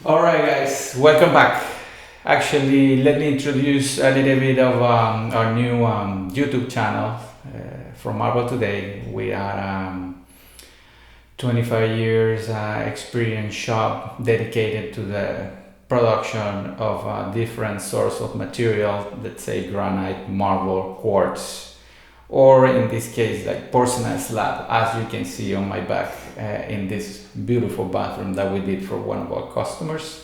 Alright guys, welcome back. Actually, let me introduce a little bit of our new YouTube channel from Marble Today. We are 25 years experience shop dedicated to the production of different sorts of material, let's say granite, marble, quartz, or in this case like porcelain slab, as you can see on my back in this beautiful bathroom that we did for one of our customers.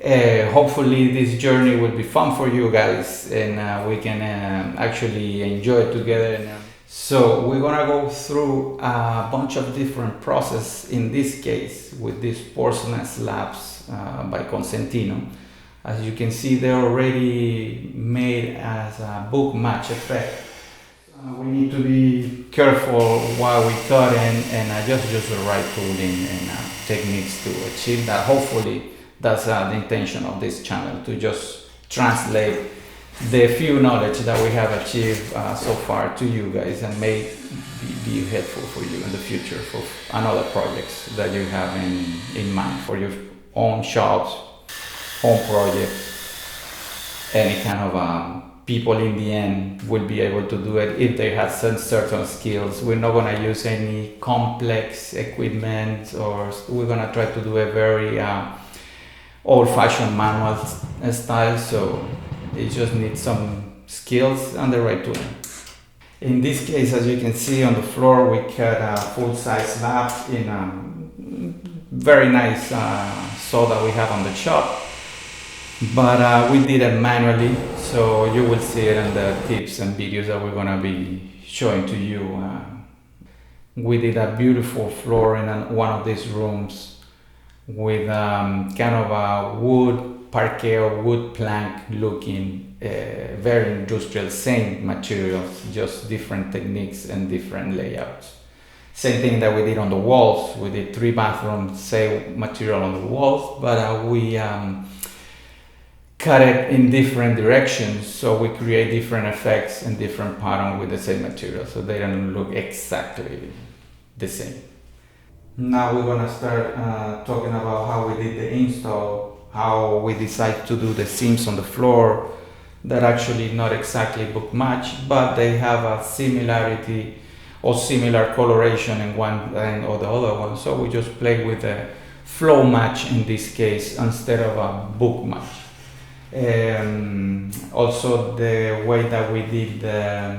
Hopefully this journey will be fun for you guys and we can actually enjoy it together. So we're gonna go through a bunch of different processes, in this case with these porcelain slabs by Cosentino. As you can see, they're already made as a book match effect. We need to be careful while we cut and adjust just the right tooling and techniques to achieve that. Hopefully that's the intention of this channel, to just translate the few knowledge that we have achieved so far to you guys and may be helpful for you in the future for another projects that you have in mind for your own shops, home projects, any kind of people in the end will be able to do it if they have some certain skills. We're not going to use any complex equipment, or we're going to try to do a very old-fashioned manual style, so it just needs some skills and the right tooling. In this case, as you can see on the floor, we cut a full-size slab in a very nice saw that we have on the shop. But we did it manually, so you will see it in the tips and videos that we're gonna be showing to you. We did a beautiful floor in one of these rooms with kind of a wood parquet or wood plank looking, very industrial, same materials, just different techniques and different layouts. Same thing that we did on the walls. We did 3 bathrooms, same material on the walls, but we cut it in different directions, so we create different effects and different patterns with the same material, so they don't look exactly the same. Now we're gonna start talking about how we did the install, how we decided to do the seams on the floor that actually not exactly book match, but they have a similarity or similar coloration in one end or the other one, so we just play with the flow match in this case instead of a book match. Also the way that we did the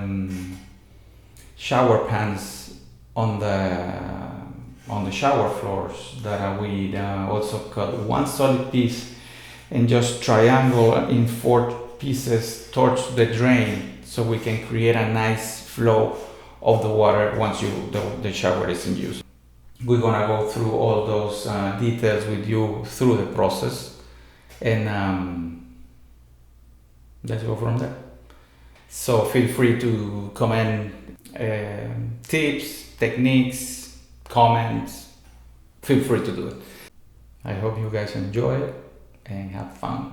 shower pans on the shower floors, that we also cut one solid piece and just triangle in 4 pieces towards the drain, so we can create a nice flow of the water once the shower is in use. We're gonna go through all those details with you through the process, and let's go from there. So feel free to comment tips, techniques, comments. Feel free to do it. I hope you guys enjoy it and have fun.